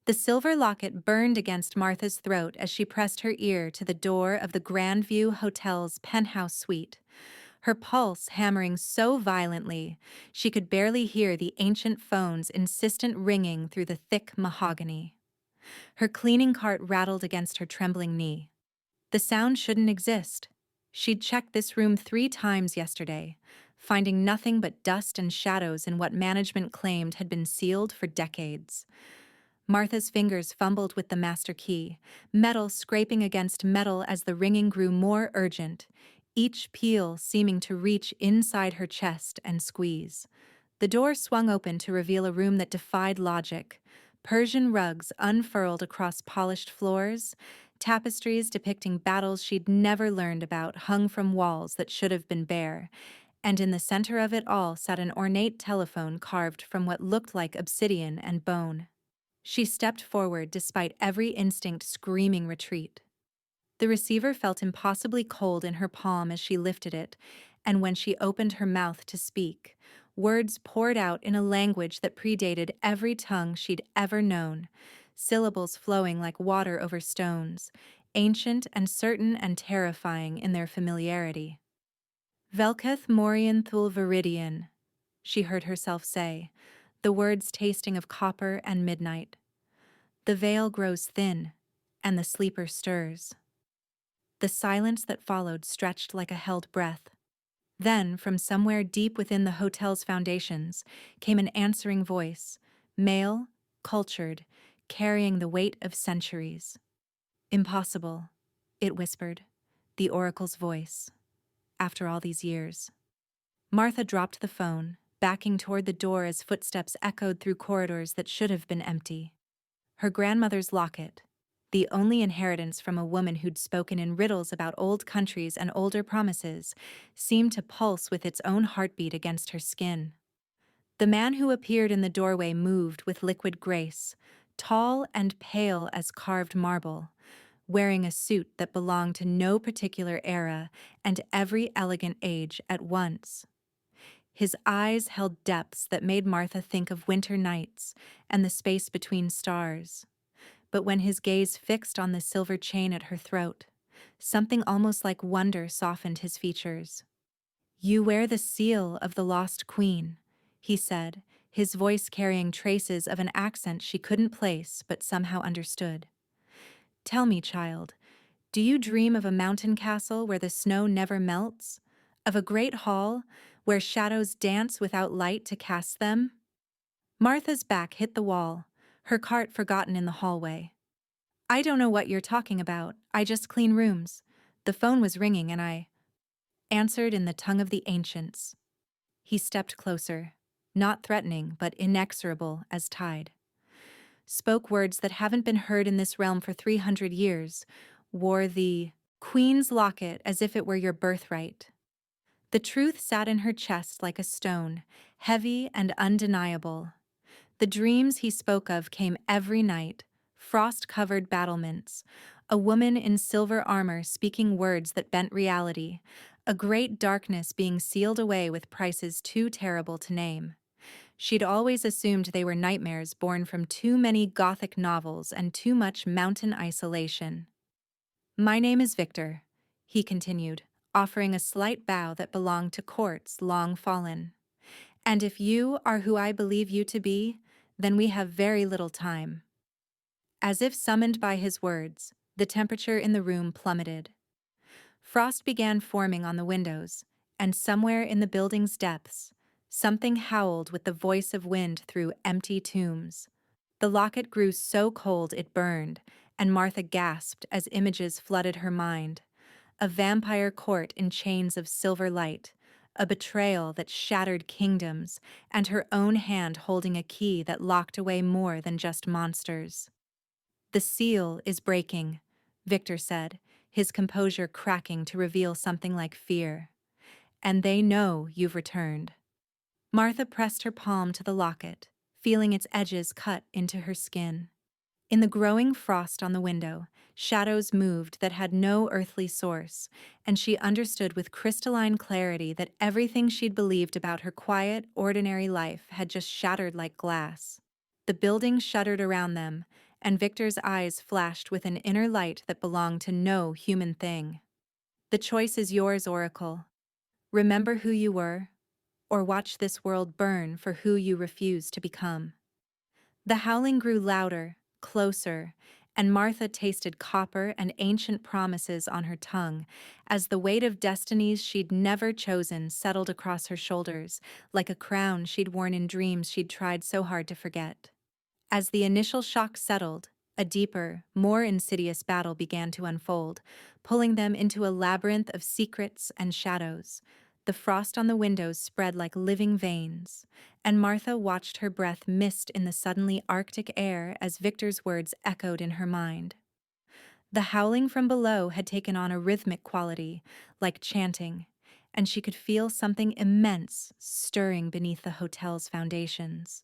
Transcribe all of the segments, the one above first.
The silver locket burned against Martha's throat as she pressed her ear to the door of the Grandview Hotel's penthouse suite, her pulse hammering so violently she could barely hear the ancient phone's insistent ringing through the thick mahogany. Her cleaning cart rattled against her trembling knee. The sound shouldn't exist. She'd checked this room 3 times yesterday, finding nothing but dust and shadows in what management claimed had been sealed for decades. Martha's fingers fumbled with the master key, metal scraping against metal as the ringing grew more urgent, each peal seeming to reach inside her chest and squeeze. The door swung open to reveal a room that defied logic. Persian rugs unfurled across polished floors, tapestries depicting battles she'd never learned about hung from walls that should have been bare, and in the center of it all sat an ornate telephone carved from what looked like obsidian and bone. She stepped forward despite every instinct screaming retreat. The receiver felt impossibly cold in her palm as she lifted it, and when she opened her mouth to speak, words poured out in a language that predated every tongue she'd ever known, syllables flowing like water over stones, ancient and certain and terrifying in their familiarity. Velketh Morian Thul Viridian, she heard herself say, the words tasting of copper and midnight. The veil grows thin, and the sleeper stirs. The silence that followed stretched like a held breath. Then, from somewhere deep within the hotel's foundations, came an answering voice, male, cultured, carrying the weight of centuries. Impossible, it whispered, the oracle's voice. After all these years. Martha dropped the phone, backing toward the door as footsteps echoed through corridors that should have been empty. Her grandmother's locket, the only inheritance from a woman who'd spoken in riddles about old countries and older promises, seemed to pulse with its own heartbeat against her skin. The man who appeared in the doorway moved with liquid grace, tall and pale as carved marble, wearing a suit that belonged to no particular era and every elegant age at once. His eyes held depths that made Martha think of winter nights and the space between stars. But when his gaze fixed on the silver chain at her throat, something almost like wonder softened his features. "You wear the seal of the lost queen," he said, his voice carrying traces of an accent she couldn't place but somehow understood. "Tell me, child, do you dream of a mountain castle where the snow never melts? Of a great hall where shadows dance without light to cast them?" Martha's back hit the wall, her cart forgotten in the hallway. "I don't know what you're talking about. I just clean rooms. The phone was ringing and I answered in the tongue of the ancients." He stepped closer, not threatening but inexorable as tide. Spoke words that haven't been heard in this realm for 300 years, wore the queen's locket as if it were your birthright. The truth sat in her chest like a stone, heavy and undeniable. The dreams he spoke of came every night, frost-covered battlements, a woman in silver armor speaking words that bent reality, a great darkness being sealed away with prices too terrible to name. She'd always assumed they were nightmares born from too many Gothic novels and too much mountain isolation. "My name is Victor," he continued, offering a slight bow that belonged to courts long fallen. "And if you are who I believe you to be, then we have very little time." As if summoned by his words, the temperature in the room plummeted. Frost began forming on the windows, and somewhere in the building's depths, something howled with the voice of wind through empty tombs. The locket grew so cold it burned, and Martha gasped as images flooded her mind. A vampire court in chains of silver light, a betrayal that shattered kingdoms, and her own hand holding a key that locked away more than just monsters. "The seal is breaking," Victor said, his composure cracking to reveal something like fear. "And they know you've returned." Martha pressed her palm to the locket, feeling its edges cut into her skin. In the growing frost on the window, shadows moved that had no earthly source, and she understood with crystalline clarity that everything she'd believed about her quiet, ordinary life had just shattered like glass. The building shuddered around them, and Victor's eyes flashed with an inner light that belonged to no human thing. The choice is yours, Oracle. Remember who you were, or watch this world burn for who you refuse to become. The howling grew louder, closer, and Martha tasted copper and ancient promises on her tongue as the weight of destinies she'd never chosen settled across her shoulders like a crown she'd worn in dreams she'd tried so hard to forget. As the initial shock settled, a deeper, more insidious battle began to unfold, pulling them into a labyrinth of secrets and shadows. The frost on the windows spread like living veins, and Martha watched her breath mist in the suddenly arctic air as Victor's words echoed in her mind. The howling from below had taken on a rhythmic quality, like chanting, and she could feel something immense stirring beneath the hotel's foundations.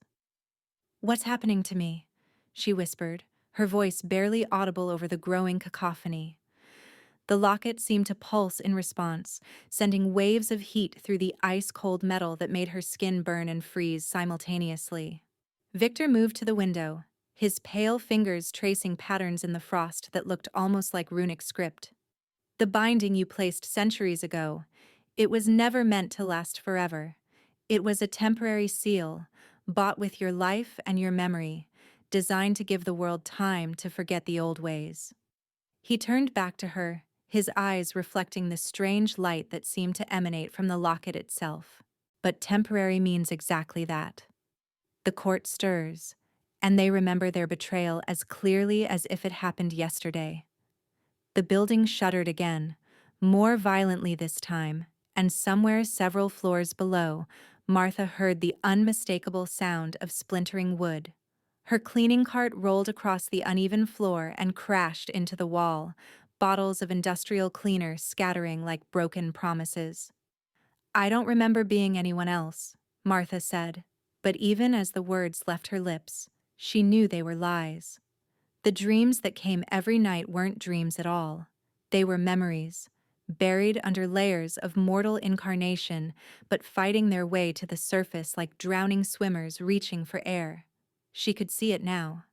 "What's happening to me?" she whispered, her voice barely audible over the growing cacophony. The locket seemed to pulse in response, sending waves of heat through the ice-cold metal that made her skin burn and freeze simultaneously. Victor moved to the window, his pale fingers tracing patterns in the frost that looked almost like runic script. "The binding you placed centuries ago. It was never meant to last forever. It was a temporary seal, bought with your life and your memory, designed to give the world time to forget the old ways." He turned back to her, his eyes reflecting the strange light that seemed to emanate from the locket itself. But temporary means exactly that. The court stirs, and they remember their betrayal as clearly as if it happened yesterday. The building shuddered again, more violently this time, and somewhere several floors below, Martha heard the unmistakable sound of splintering wood. Her cleaning cart rolled across the uneven floor and crashed into the wall, bottles of industrial cleaner scattering like broken promises. "I don't remember being anyone else," Martha said, but even as the words left her lips, she knew they were lies. The dreams that came every night weren't dreams at all. They were memories, buried under layers of mortal incarnation, but fighting their way to the surface like drowning swimmers reaching for air. She could see it now.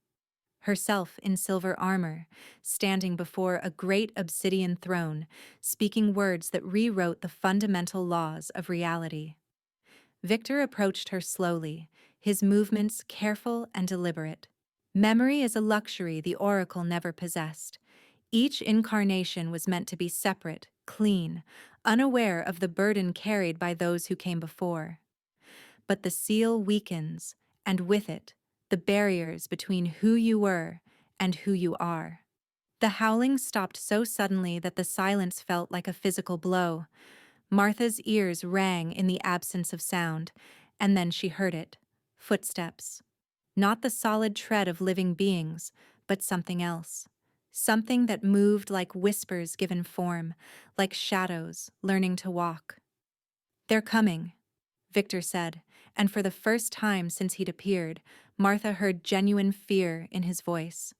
Herself in silver armor, standing before a great obsidian throne, speaking words that rewrote the fundamental laws of reality. Victor approached her slowly, his movements careful and deliberate. Memory is a luxury the Oracle never possessed. Each incarnation was meant to be separate, clean, unaware of the burden carried by those who came before. But the seal weakens, and with it, the barriers between who you were and who you are. The howling stopped so suddenly that the silence felt like a physical blow. Martha's ears rang in the absence of sound, and then she heard it. Footsteps. Not the solid tread of living beings, but something else. Something that moved like whispers given form, like shadows learning to walk. "They're coming," Victor said, and for the first time since he'd appeared, Martha heard genuine fear in his voice.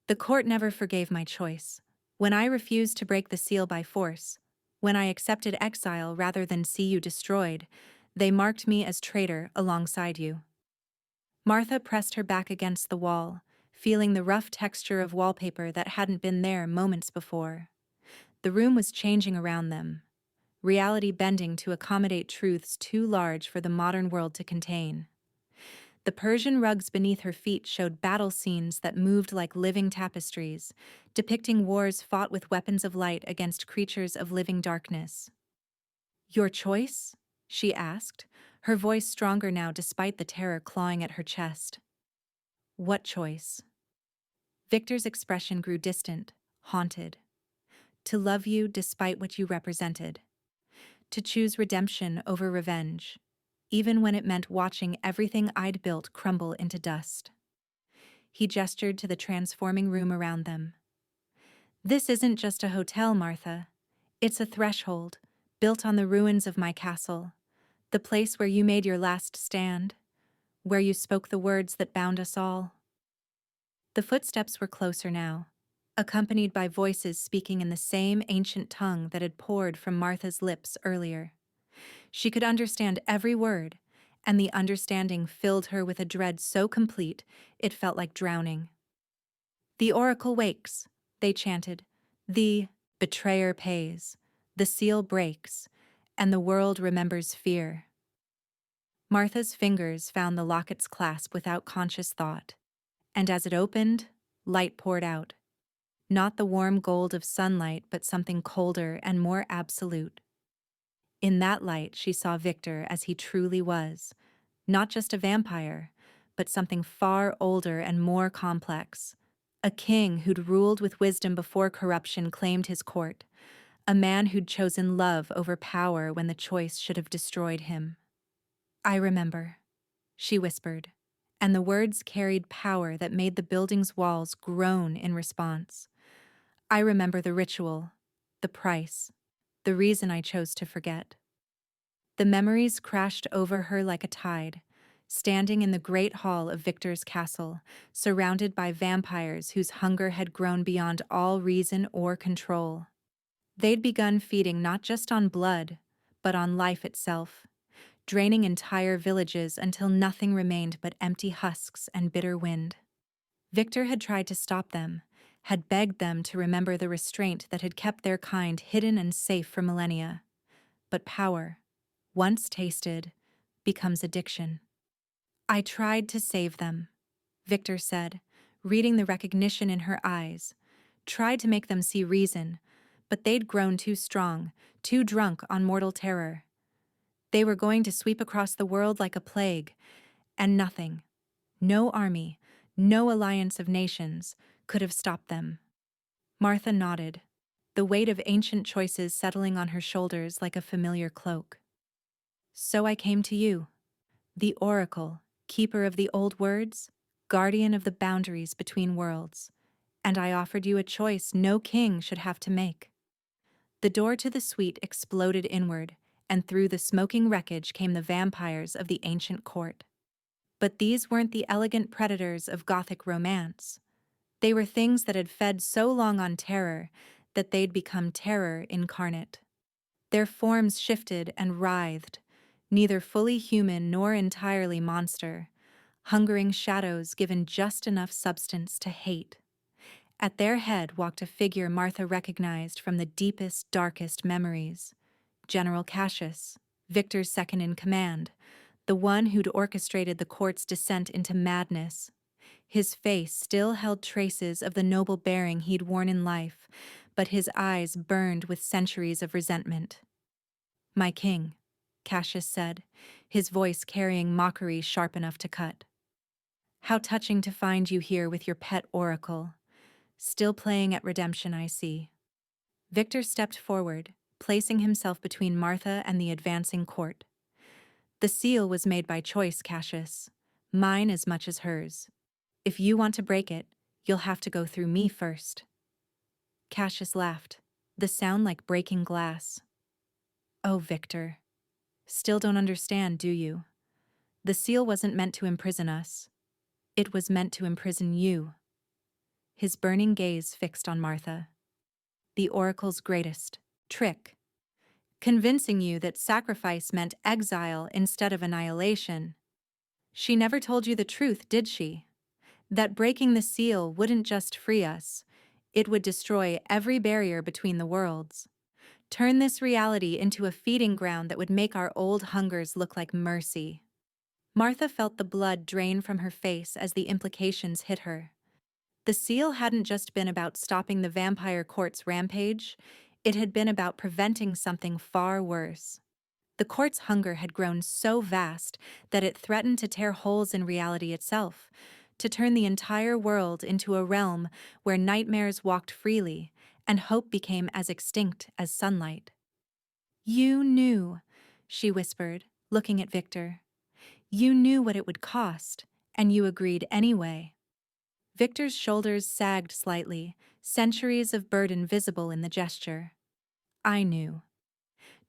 "The court never forgave my choice. When I refused to break the seal by force, when I accepted exile rather than see you destroyed, they marked me as traitor alongside you." Martha pressed her back against the wall, feeling the rough texture of wallpaper that hadn't been there moments before. The room was changing around them, reality bending to accommodate truths too large for the modern world to contain. The Persian rugs beneath her feet showed battle scenes that moved like living tapestries, depicting wars fought with weapons of light against creatures of living darkness. "Your choice?" she asked, her voice stronger now despite the terror clawing at her chest. "What choice?" Victor's expression grew distant, haunted. "To love you despite what you represented. To choose redemption over revenge, even when it meant watching everything I'd built crumble into dust." He gestured to the transforming room around them. "This isn't just a hotel, Martha. It's a threshold, built on the ruins of my castle, the place where you made your last stand, where you spoke the words that bound us all." The footsteps were closer now, accompanied by voices speaking in the same ancient tongue that had poured from Martha's lips earlier. She could understand every word, and the understanding filled her with a dread so complete it felt like drowning. The oracle wakes, they chanted. The betrayer pays. The seal breaks, and the world remembers fear. Martha's fingers found the locket's clasp without conscious thought, and as it opened, light poured out. Not the warm gold of sunlight, but something colder and more absolute. In that light, she saw Victor as he truly was, not just a vampire, but something far older and more complex. A king who'd ruled with wisdom before corruption claimed his court. A man who'd chosen love over power when the choice should have destroyed him. "I remember," she whispered, and the words carried power that made the building's walls groan in response. "I remember the ritual, the price, the reason I chose to forget." The memories crashed over her like a tide, standing in the great hall of Victor's castle, surrounded by vampires whose hunger had grown beyond all reason or control. They'd begun feeding not just on blood, but on life itself, draining entire villages until nothing remained but empty husks and bitter wind. Victor had tried to stop them, had begged them to remember the restraint that had kept their kind hidden and safe for millennia. But power, once tasted, becomes addiction. "I tried to save them," Victor said, reading the recognition in her eyes. "Tried to make them see reason, but they'd grown too strong, too drunk on mortal terror. They were going to sweep across the world like a plague, and nothing, no army, no alliance of nations, could have stopped them." Martha nodded, the weight of ancient choices settling on her shoulders like a familiar cloak. "So I came to you, the oracle, keeper of the old words, guardian of the boundaries between worlds, and I offered you a choice no king should have to make." The door to the suite exploded inward, and through the smoking wreckage came the vampires of the ancient court. But these weren't the elegant predators of Gothic romance. They were things that had fed so long on terror that they'd become terror incarnate. Their forms shifted and writhed, neither fully human nor entirely monster, hungering shadows given just enough substance to hate. At their head walked a figure Martha recognized from the deepest, darkest memories. General Cassius, Victor's second-in-command, the one who'd orchestrated the court's descent into madness. His face still held traces of the noble bearing he'd worn in life, but his eyes burned with centuries of resentment. "My king," Cassius said, his voice carrying mockery sharp enough to cut. "How touching to find you here with your pet oracle. Still playing at redemption, I see." Victor stepped forward, placing himself between Martha and the advancing court. "The seal was made by choice, Cassius, mine as much as hers. If you want to break it, you'll have to go through me first." Cassius laughed, the sound like breaking glass. "Oh, Victor. Still don't understand, do you? The seal wasn't meant to imprison us. It was meant to imprison you." His burning gaze fixed on Martha. "The oracle's greatest trick. Convincing you that sacrifice meant exile instead of annihilation. She never told you the truth, did she? That breaking the seal wouldn't just free us, it would destroy every barrier between the worlds. Turn this reality into a feeding ground that would make our old hungers look like mercy." Martha felt the blood drain from her face as the implications hit her. The seal hadn't just been about stopping the vampire court's rampage, it had been about preventing something far worse. The court's hunger had grown so vast that it threatened to tear holes in reality itself, to turn the entire world into a realm where nightmares walked freely and hope became as extinct as sunlight. "You knew," she whispered, looking at Victor. "You knew what it would cost, and you agreed anyway." Victor's shoulders sagged slightly, centuries of burden visible in the gesture. "I knew.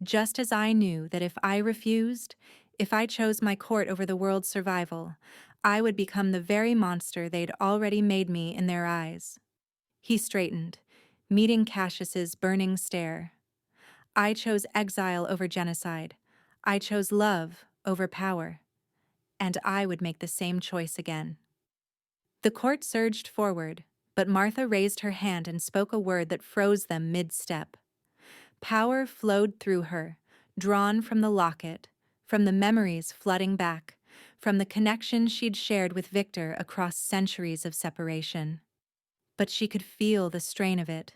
Just as I knew that if I refused, if I chose my court over the world's survival, I would become the very monster they'd already made me in their eyes." He straightened, meeting Cassius's burning stare. "I chose exile over genocide. I chose love over power. And I would make the same choice again." The court surged forward, But Martha raised her hand and spoke a word that froze them mid-step. Power flowed through her, drawn from the locket, from the memories flooding back, from the connection she'd shared with Victor across centuries of separation. But she could feel the strain of it,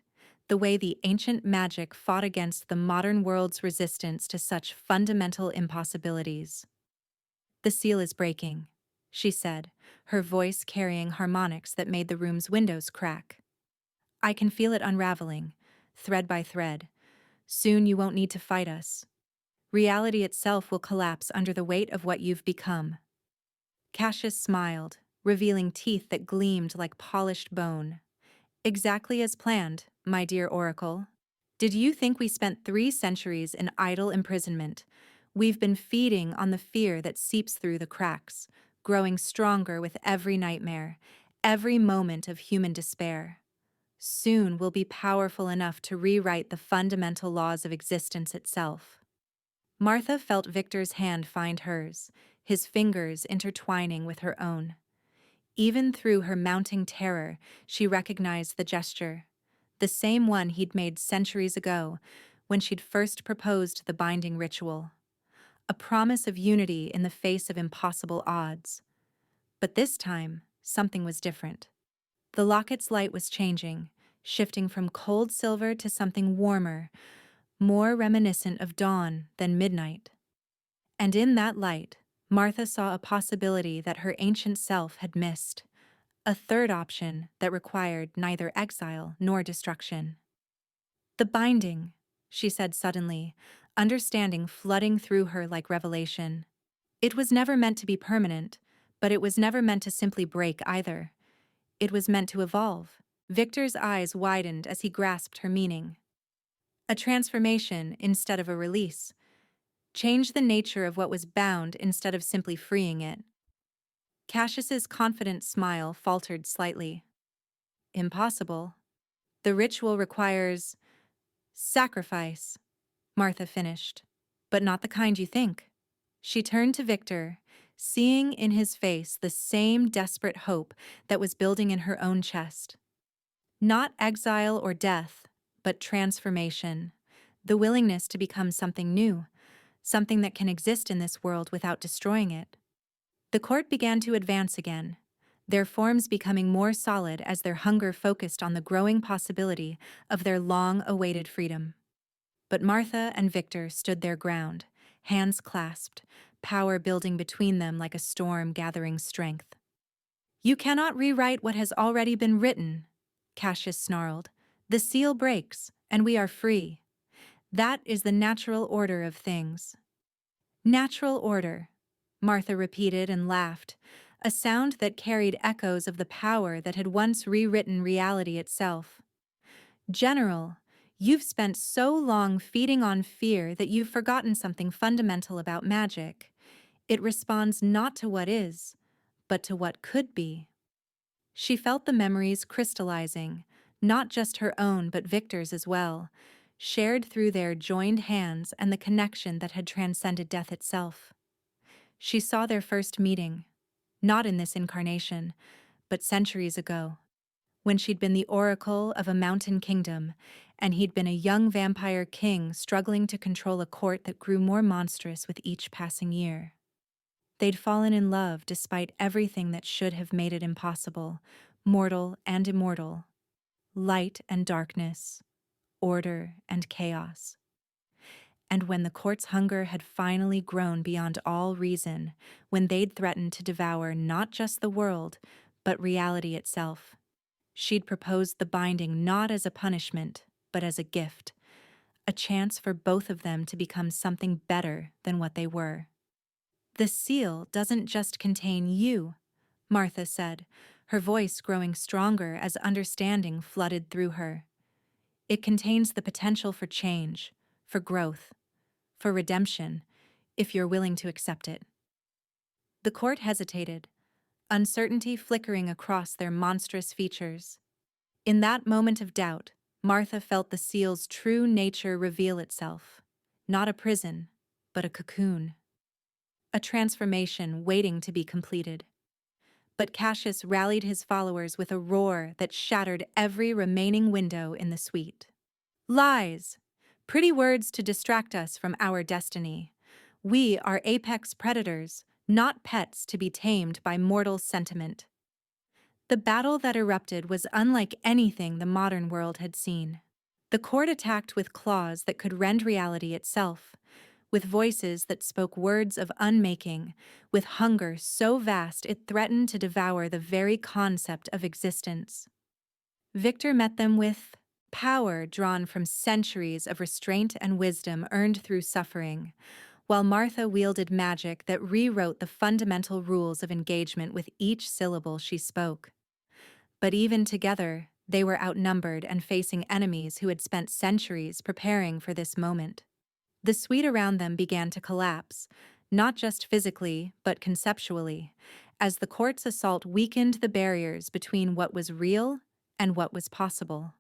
the way the ancient magic fought against the modern world's resistance to such fundamental impossibilities. "The seal is breaking," she said, her voice carrying harmonics that made the room's windows crack. "I can feel it unraveling, thread by thread. Soon you won't need to fight us. Reality itself will collapse under the weight of what you've become." Cassius smiled, revealing teeth that gleamed like polished bone. "Exactly as planned, my dear Oracle. Did you think we spent 3 centuries in idle imprisonment? We've been feeding on the fear that seeps through the cracks, growing stronger with every nightmare, every moment of human despair. Soon we'll be powerful enough to rewrite the fundamental laws of existence itself." Martha felt Victor's hand find hers, his fingers intertwining with her own. Even through her mounting terror, she recognized the gesture, the same one he'd made centuries ago when she'd first proposed the binding ritual. A promise of unity in the face of impossible odds. But this time, something was different. The locket's light was changing, shifting from cold silver to something warmer, more reminiscent of dawn than midnight. And in that light, Martha saw a possibility that her ancient self had missed. A third option that required neither exile nor destruction. "The binding," she said suddenly, understanding flooding through her like revelation. It was never meant to be permanent, but it was never meant to simply break either. It was meant to evolve. Victor's eyes widened as he grasped her meaning. A transformation instead of a release. Change the nature of what was bound instead of simply freeing it. Cassius's confident smile faltered slightly. "Impossible. The ritual requires sacrifice," Martha finished. "But not the kind you think." She turned to Victor, seeing in his face the same desperate hope that was building in her own chest. Not exile or death, but transformation. The willingness to become something new, something that can exist in this world without destroying it. The court began to advance again, their forms becoming more solid as their hunger focused on the growing possibility of their long-awaited freedom. But Martha and Victor stood their ground, hands clasped, power building between them like a storm gathering strength. "You cannot rewrite what has already been written," Cassius snarled. "The seal breaks, and we are free. That is the natural order of things." "Natural order," Martha repeated and laughed, a sound that carried echoes of the power that had once rewritten reality itself. "General, you've spent so long feeding on fear that you've forgotten something fundamental about magic. It responds not to what is, but to what could be." She felt the memories crystallizing, not just her own but Victor's as well, shared through their joined hands and the connection that had transcended death itself. She saw their first meeting, not in this incarnation, but centuries ago, when she'd been the oracle of a mountain kingdom, and he'd been a young vampire king struggling to control a court that grew more monstrous with each passing year. They'd fallen in love despite everything that should have made it impossible, mortal and immortal, light and darkness, order and chaos. And when the court's hunger had finally grown beyond all reason, when they'd threatened to devour not just the world, but reality itself, she'd proposed the binding not as a punishment, but as a gift, a chance for both of them to become something better than what they were. "The seal doesn't just contain you," Martha said, her voice growing stronger as understanding flooded through her. "It contains the potential for change, for growth, for redemption, if you're willing to accept it." The court hesitated, uncertainty flickering across their monstrous features. In that moment of doubt, Martha felt the seal's true nature reveal itself. Not a prison, but a cocoon. A transformation waiting to be completed. But Cassius rallied his followers with a roar that shattered every remaining window in the suite. Lies! Pretty words to distract us from our destiny. We are apex predators, not pets to be tamed by mortal sentiment. The battle that erupted was unlike anything the modern world had seen. The court attacked with claws that could rend reality itself, with voices that spoke words of unmaking, with hunger so vast it threatened to devour the very concept of existence. Victor met them with power drawn from centuries of restraint and wisdom earned through suffering, while Martha wielded magic that rewrote the fundamental rules of engagement with each syllable she spoke. But even together, they were outnumbered and facing enemies who had spent centuries preparing for this moment. The suite around them began to collapse, not just physically, but conceptually, as the court's assault weakened the barriers between what was real and what was possible.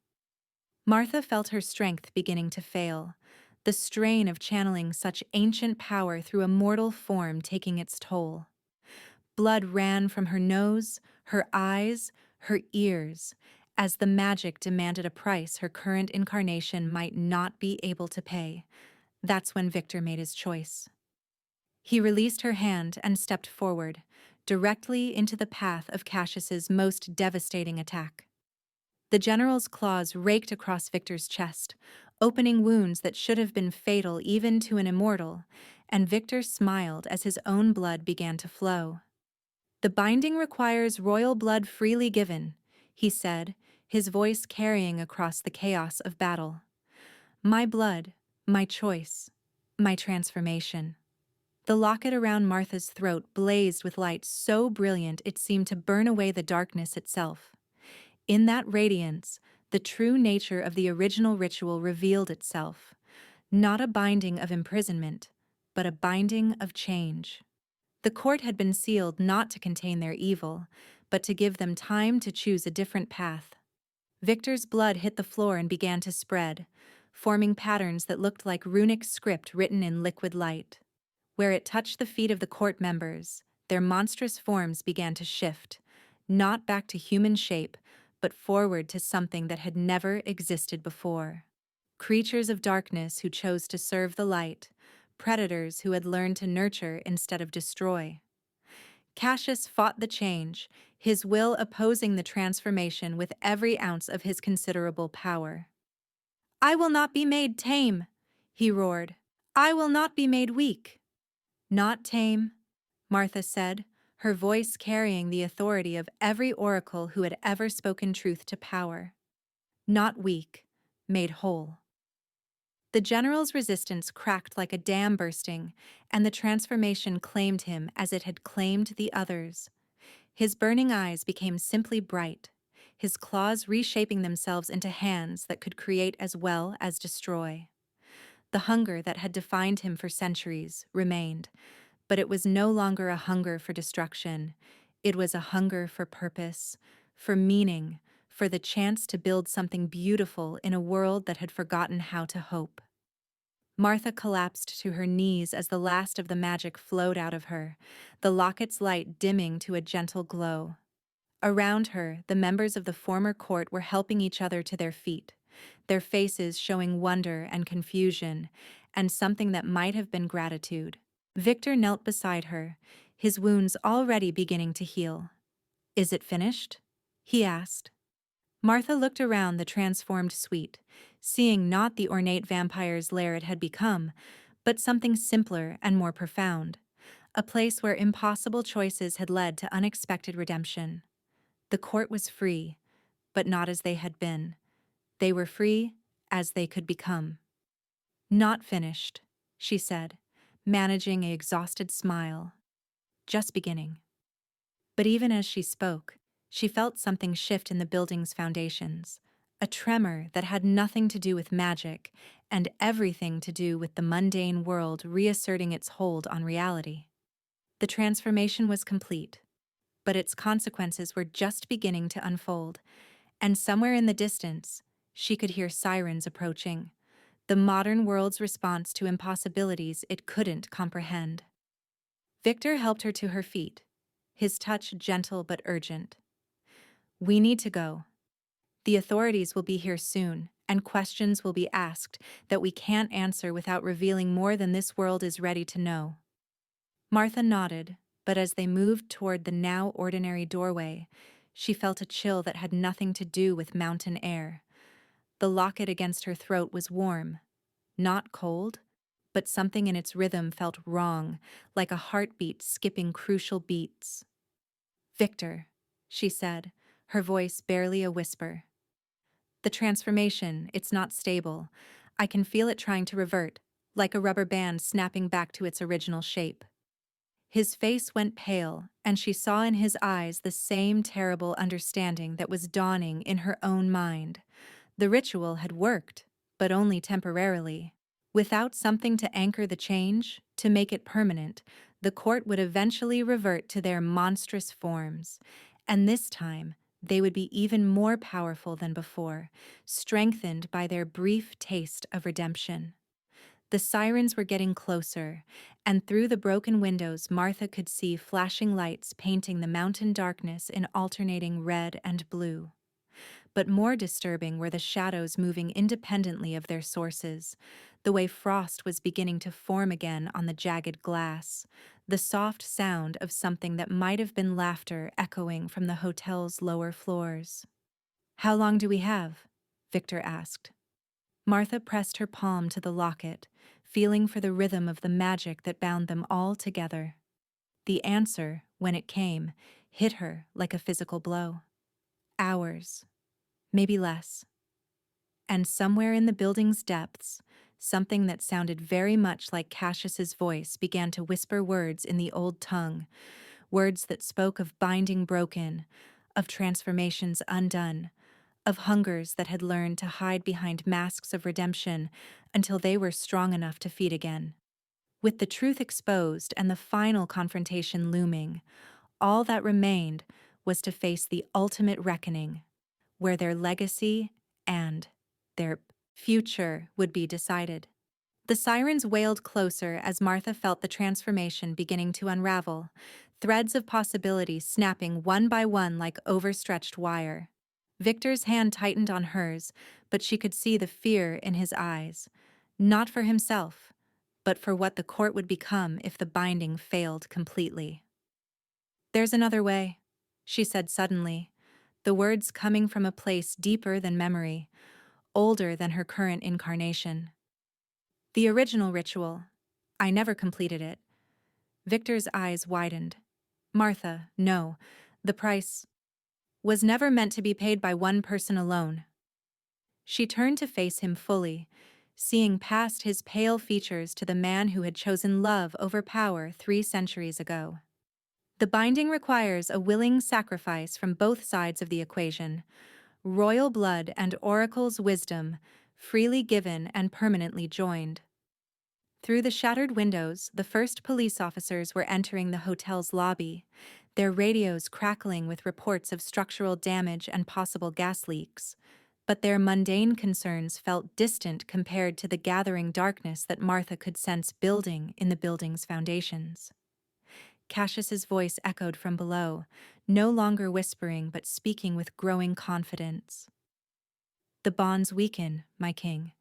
Martha felt her strength beginning to fail, the strain of channeling such ancient power through a mortal form taking its toll. Blood ran from her nose, her eyes, her ears, as the magic demanded a price her current incarnation might not be able to pay. That's when Victor made his choice. He released her hand and stepped forward, directly into the path of Cassius's most devastating attack. The general's claws raked across Victor's chest, opening wounds that should have been fatal even to an immortal, and Victor smiled as his own blood began to flow. "The binding requires royal blood freely given," he said, his voice carrying across the chaos of battle. "My blood, my choice, my transformation." The locket around Martha's throat blazed with light so brilliant it seemed to burn away the darkness itself. In that radiance, the true nature of the original ritual revealed itself, not a binding of imprisonment, but a binding of change. The court had been sealed not to contain their evil, but to give them time to choose a different path. Victor's blood hit the floor and began to spread, forming patterns that looked like runic script written in liquid light. Where it touched the feet of the court members, their monstrous forms began to shift, not back to human shape, but forward to something that had never existed before. Creatures of darkness who chose to serve the light, predators who had learned to nurture instead of destroy. Cassius fought the change, his will opposing the transformation with every ounce of his considerable power. "I will not be made tame," he roared. "I will not be made weak." "Not tame," Martha said, her voice carrying the authority of every oracle who had ever spoken truth to power. "Not weak, made whole." The general's resistance cracked like a dam bursting, and the transformation claimed him as it had claimed the others. His burning eyes became simply bright, his claws reshaping themselves into hands that could create as well as destroy. The hunger that had defined him for centuries remained, but it was no longer a hunger for destruction. It was a hunger for purpose, for meaning, for the chance to build something beautiful in a world that had forgotten how to hope. Martha collapsed to her knees as the last of the magic flowed out of her, the locket's light dimming to a gentle glow. Around her, the members of the former court were helping each other to their feet, their faces showing wonder and confusion, and something that might have been gratitude. Victor knelt beside her, his wounds already beginning to heal. "Is it finished?" he asked. Martha looked around the transformed suite, seeing not the ornate vampire's lair it had become, but something simpler and more profound, a place where impossible choices had led to unexpected redemption. The court was free, but not as they had been. They were free as they could become. "Not finished," she said, managing an exhausted smile. "Just beginning." But even as she spoke, she felt something shift in the building's foundations, a tremor that had nothing to do with magic and everything to do with the mundane world reasserting its hold on reality. The transformation was complete, but its consequences were just beginning to unfold, and somewhere in the distance, she could hear sirens approaching, the modern world's response to impossibilities it couldn't comprehend. Victor helped her to her feet, his touch gentle but urgent. "We need to go. The authorities will be here soon, and questions will be asked that we can't answer without revealing more than this world is ready to know." Martha nodded, but as they moved toward the now ordinary doorway, she felt a chill that had nothing to do with mountain air. The locket against her throat was warm, not cold, but something in its rhythm felt wrong, like a heartbeat skipping crucial beats. "Victor," she said, her voice barely a whisper. "The transformation, it's not stable. I can feel it trying to revert, like a rubber band snapping back to its original shape." His face went pale, and she saw in his eyes the same terrible understanding that was dawning in her own mind. The ritual had worked, but only temporarily. Without something to anchor the change, to make it permanent, the court would eventually revert to their monstrous forms. And this time, they would be even more powerful than before, strengthened by their brief taste of redemption. The sirens were getting closer, and through the broken windows Martha could see flashing lights painting the mountain darkness in alternating red and blue. But more disturbing were the shadows moving independently of their sources, the way frost was beginning to form again on the jagged glass, the soft sound of something that might have been laughter echoing from the hotel's lower floors. "How long do we have?" Victor asked. Martha pressed her palm to the locket, feeling for the rhythm of the magic that bound them all together. The answer, when it came, hit her like a physical blow. Hours, maybe less. And somewhere in the building's depths, something that sounded very much like Cassius's voice began to whisper words in the old tongue, words that spoke of binding broken, of transformations undone, of hungers that had learned to hide behind masks of redemption until they were strong enough to feed again. With the truth exposed and the final confrontation looming, all that remained was to face the ultimate reckoning, where their legacy and their future would be decided. The sirens wailed closer as Martha felt the transformation beginning to unravel, threads of possibility snapping one by one like overstretched wire. Victor's hand tightened on hers, but she could see the fear in his eyes, not for himself, but for what the court would become if the binding failed completely. "There's another way," she said suddenly, the words coming from a place deeper than memory, older than her current incarnation. "The original ritual. I never completed it." Victor's eyes widened. "Martha, no. The price was never meant to be paid by one person alone." She turned to face him fully, seeing past his pale features to the man who had chosen love over power 3 centuries ago. "The binding requires a willing sacrifice from both sides of the equation, royal blood and oracle's wisdom, freely given and permanently joined." Through the shattered windows, the first police officers were entering the hotel's lobby, their radios crackling with reports of structural damage and possible gas leaks. But their mundane concerns felt distant compared to the gathering darkness that Martha could sense building in the building's foundations. Cassius's voice echoed from below, no longer whispering but speaking with growing confidence. "The bonds weaken, my king.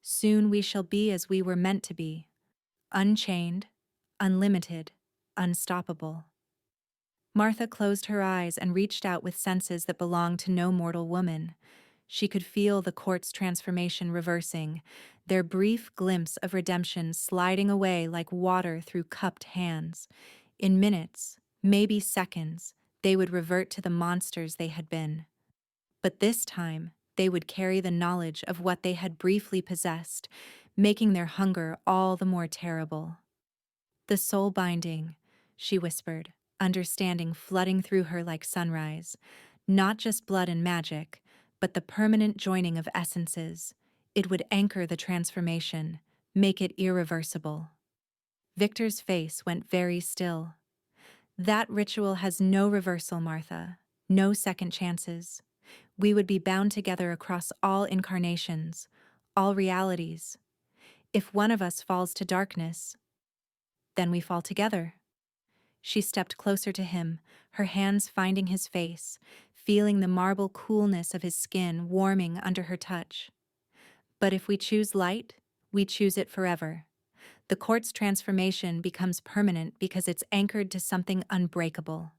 Soon we shall be as we were meant to be, unchained, unlimited, unstoppable." Martha closed her eyes and reached out with senses that belonged to no mortal woman. She could feel the court's transformation reversing, their brief glimpse of redemption sliding away like water through cupped hands. In minutes, maybe seconds, they would revert to the monsters they had been. But this time, they would carry the knowledge of what they had briefly possessed, making their hunger all the more terrible. "The soul binding," she whispered, understanding flooding through her like sunrise. Not just blood and magic, but the permanent joining of essences. It would anchor the transformation, make it irreversible. Victor's face went very still. "That ritual has no reversal, Martha. No second chances. We would be bound together across all incarnations, all realities. If one of us falls to darkness, then we fall together." She stepped closer to him, her hands finding his face, feeling the marble coolness of his skin warming under her touch. But if we choose light, we choose it forever. The court's transformation becomes permanent because it's anchored to something unbreakable.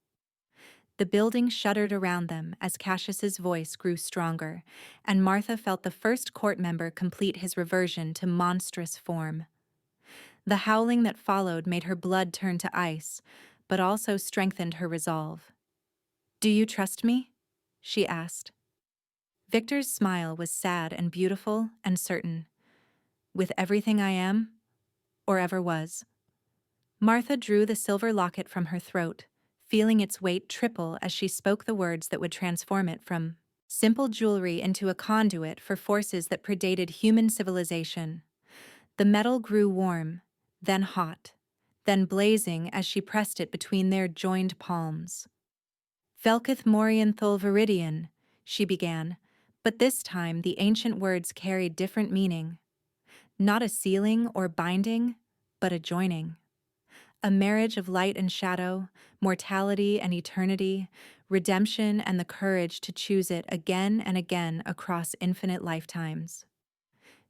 The building shuddered around them as Cassius's voice grew stronger, and Martha felt the first court member complete his reversion to monstrous form. The howling that followed made her blood turn to ice, but also strengthened her resolve. "Do you trust me?" she asked. Victor's smile was sad and beautiful and certain. "With everything I am, or ever was." Martha drew the silver locket from her throat, feeling its weight triple as she spoke the words that would transform it from simple jewelry into a conduit for forces that predated human civilization. The metal grew warm, then hot, then blazing as she pressed it between their joined palms. "Velketh Morian Thul Viridian," she began, but this time the ancient words carried different meaning. Not a sealing or binding, but a joining. A marriage of light and shadow, mortality and eternity, redemption and the courage to choose it again and again across infinite lifetimes.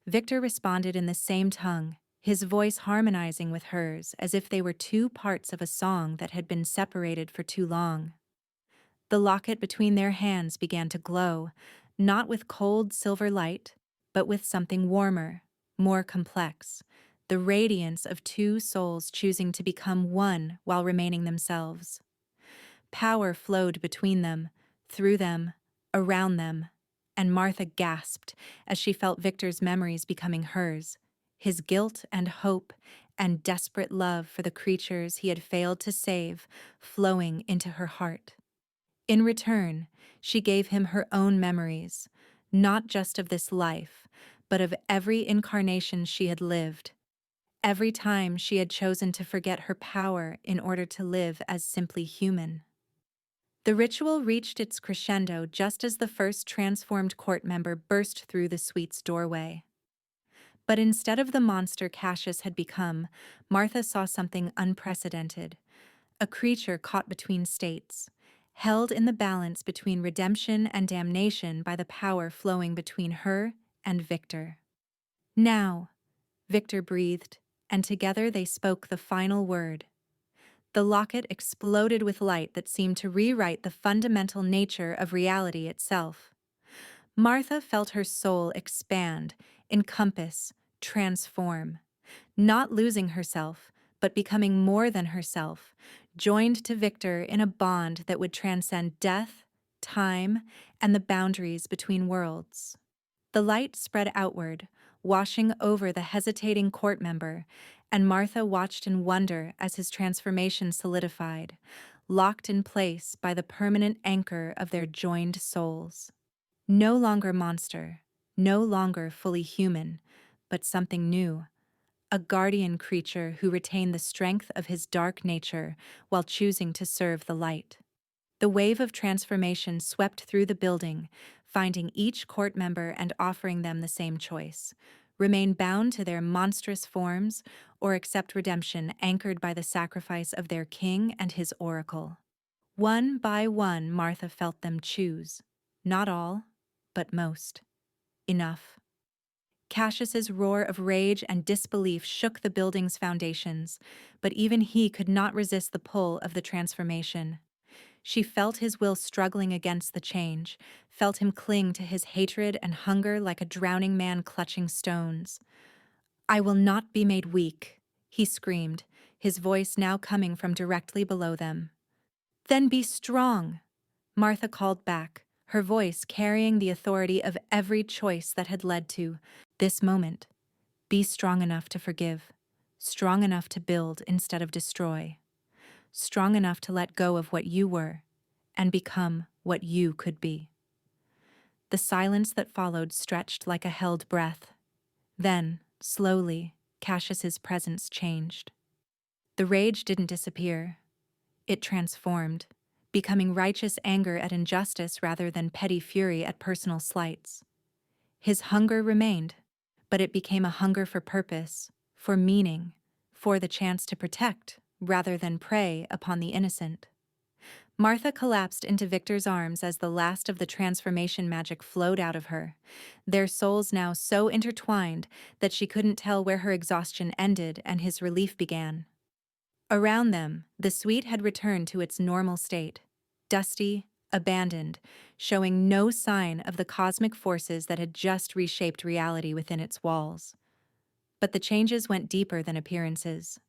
Victor responded in the same tongue, his voice harmonizing with hers as if they were two parts of a song that had been separated for too long. The locket between their hands began to glow, not with cold silver light, but with something warmer, more complex, the radiance of two souls choosing to become one while remaining themselves. Power flowed between them, through them, around them, and Martha gasped as she felt Victor's memories becoming hers, his guilt and hope and desperate love for the creatures he had failed to save flowing into her heart. In return, she gave him her own memories, not just of this life, but of every incarnation she had lived, every time she had chosen to forget her power in order to live as simply human. The ritual reached its crescendo just as the first transformed court member burst through the suite's doorway. But instead of the monster Cassius had become, Martha saw something unprecedented, a creature caught between states, held in the balance between redemption and damnation by the power flowing between her and Victor. "Now," Victor breathed, and together they spoke the final word. The locket exploded with light that seemed to rewrite the fundamental nature of reality itself. Martha felt her soul expand, encompass, transform, not losing herself, but becoming more than herself, joined to Victor in a bond that would transcend death, time, and the boundaries between worlds. The light spread outward, washing over the hesitating court member, and Martha watched in wonder as his transformation solidified, locked in place by the permanent anchor of their joined souls. No longer monster, no longer fully human, but something new, a guardian creature who retained the strength of his dark nature while choosing to serve the light. The wave of transformation swept through the building, finding each court member and offering them the same choice: remain bound to their monstrous forms or accept redemption anchored by the sacrifice of their king and his oracle. One by one, Martha felt them choose. Not all, but most. Enough. Cassius's roar of rage and disbelief shook the building's foundations, but even he could not resist the pull of the transformation. She felt his will struggling against the change, felt him cling to his hatred and hunger like a drowning man clutching stones. "I will not be made weak," he screamed, his voice now coming from directly below them. "Then be strong," Martha called back, her voice carrying the authority of every choice that had led to this moment. "Be strong enough to forgive, strong enough to build instead of destroy, strong enough to let go of what you were and become what you could be." The silence that followed stretched like a held breath. Then, slowly, Cassius's presence changed. The rage didn't disappear. It transformed, becoming righteous anger at injustice rather than petty fury at personal slights. His hunger remained, but it became a hunger for purpose, for meaning, for the chance to protect rather than prey upon the innocent. Martha collapsed into Victor's arms as the last of the transformation magic flowed out of her, their souls now so intertwined that she couldn't tell where her exhaustion ended and his relief began. Around them, the suite had returned to its normal state, dusty, abandoned, showing no sign of the cosmic forces that had just reshaped reality within its walls. But the changes went deeper than appearances.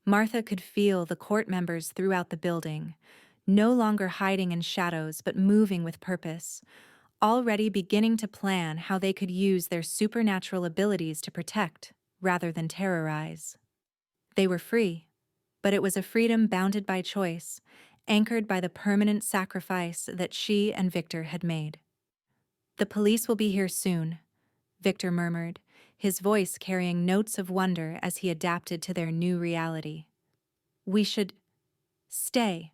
Martha could feel the court members throughout the building, no longer hiding in shadows but moving with purpose, already beginning to plan how they could use their supernatural abilities to protect, rather than terrorize. They were free, but it was a freedom bounded by choice, anchored by the permanent sacrifice that she and Victor had made. "The police will be here soon," Victor murmured, his voice carrying notes of wonder as he adapted to their new reality. "We should stay,"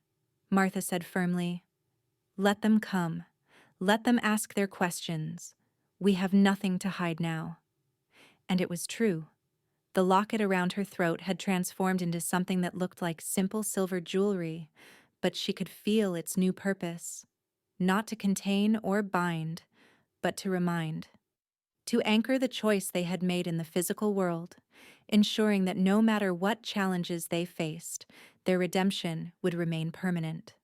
Martha said firmly. "Let them come. Let them ask their questions. We have nothing to hide now." And it was true. The locket around her throat had transformed into something that looked like simple silver jewelry, but she could feel its new purpose. Not to contain or bind, but to remind. To anchor the choice they had made in the physical world, ensuring that no matter what challenges they faced, their redemption would remain permanent.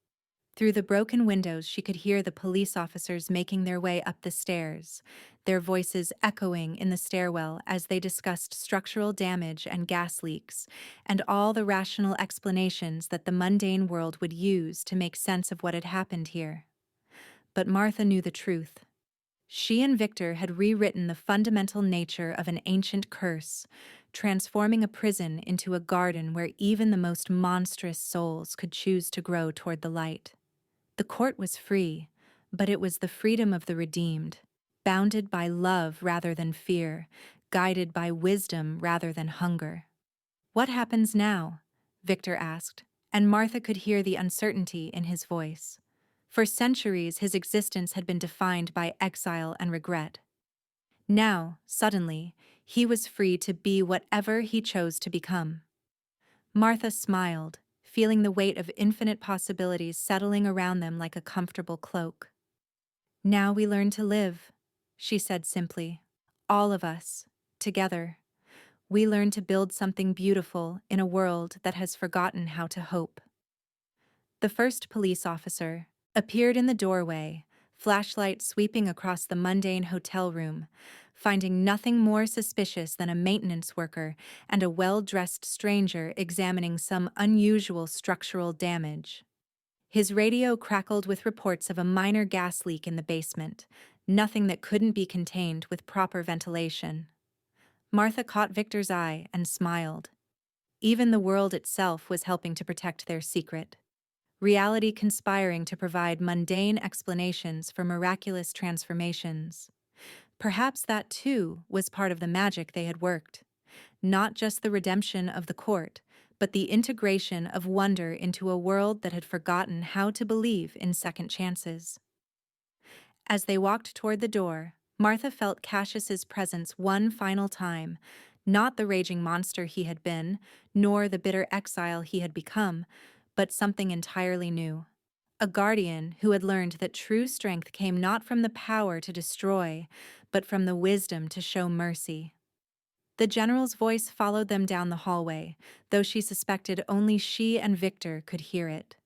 Through the broken windows, she could hear the police officers making their way up the stairs, their voices echoing in the stairwell as they discussed structural damage and gas leaks, and all the rational explanations that the mundane world would use to make sense of what had happened here. But Martha knew the truth. She and Victor had rewritten the fundamental nature of an ancient curse, transforming a prison into a garden where even the most monstrous souls could choose to grow toward the light. The court was free, but it was the freedom of the redeemed, bounded by love rather than fear, guided by wisdom rather than hunger. "What happens now?" Victor asked, and Martha could hear the uncertainty in his voice. For centuries, his existence had been defined by exile and regret. Now, suddenly, he was free to be whatever he chose to become. Martha smiled, feeling the weight of infinite possibilities settling around them like a comfortable cloak. "Now we learn to live," she said simply. "All of us, together. We learn to build something beautiful in a world that has forgotten how to hope." The first police officer appeared in the doorway, flashlight sweeping across the mundane hotel room, finding nothing more suspicious than a maintenance worker and a well-dressed stranger examining some unusual structural damage. His radio crackled with reports of a minor gas leak in the basement, nothing that couldn't be contained with proper ventilation. Martha caught Victor's eye and smiled. Even the world itself was helping to protect their secret. Reality conspiring to provide mundane explanations for miraculous transformations. Perhaps that, too, was part of the magic they had worked. Not just the redemption of the court, but the integration of wonder into a world that had forgotten how to believe in second chances. As they walked toward the door, Martha felt Cassius's presence one final time, not the raging monster he had been, nor the bitter exile he had become, but something entirely new. A guardian who had learned that true strength came not from the power to destroy, but from the wisdom to show mercy. The general's voice followed them down the hallway, though she suspected only she and Victor could hear it.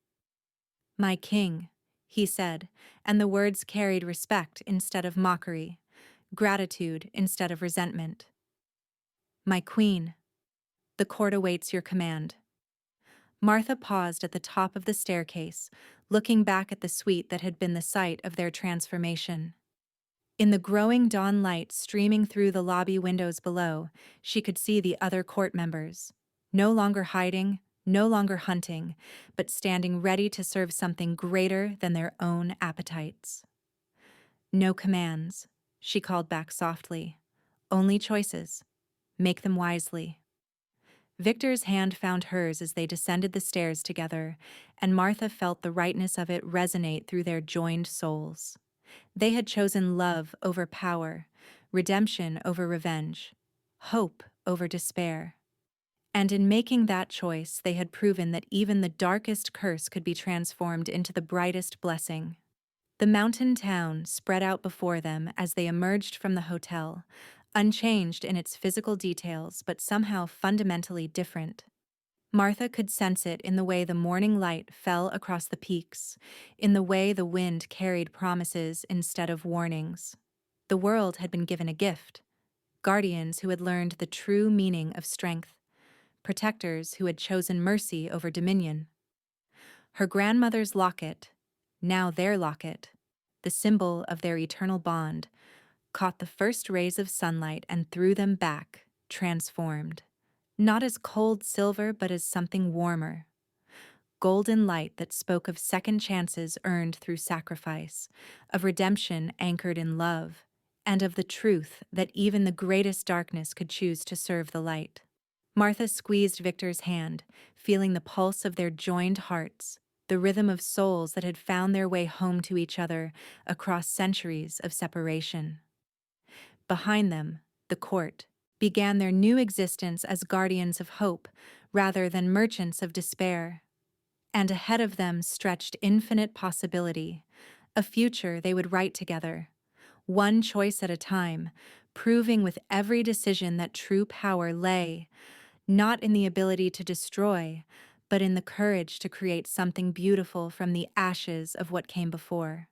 "My king," he said, and the words carried respect instead of mockery, gratitude instead of resentment. "My queen, the court awaits your command." Martha paused at the top of the staircase, looking back at the suite that had been the site of their transformation. In the growing dawn light streaming through the lobby windows below, she could see the other court members, no longer hiding, no longer hunting, but standing ready to serve something greater than their own appetites. "No commands," she called back softly. "Only choices. Make them wisely." Victor's hand found hers as they descended the stairs together, and Martha felt the rightness of it resonate through their joined souls. They had chosen love over power, redemption over revenge, hope over despair. And in making that choice, they had proven that even the darkest curse could be transformed into the brightest blessing. The mountain town spread out before them as they emerged from the hotel, unchanged in its physical details but somehow fundamentally different. Martha could sense it in the way the morning light fell across the peaks, in the way the wind carried promises instead of warnings. The world had been given a gift, guardians who had learned the true meaning of strength, protectors who had chosen mercy over dominion. Her grandmother's locket, now their locket, the symbol of their eternal bond, caught the first rays of sunlight and threw them back, transformed. Not as cold silver, but as something warmer. Golden light that spoke of second chances earned through sacrifice, of redemption anchored in love, and of the truth that even the greatest darkness could choose to serve the light. Martha squeezed Victor's hand, feeling the pulse of their joined hearts, the rhythm of souls that had found their way home to each other across centuries of separation. Behind them, the court, began their new existence as guardians of hope rather than merchants of despair. And ahead of them stretched infinite possibility, a future they would write together, one choice at a time, proving with every decision that true power lay, not in the ability to destroy, but in the courage to create something beautiful from the ashes of what came before.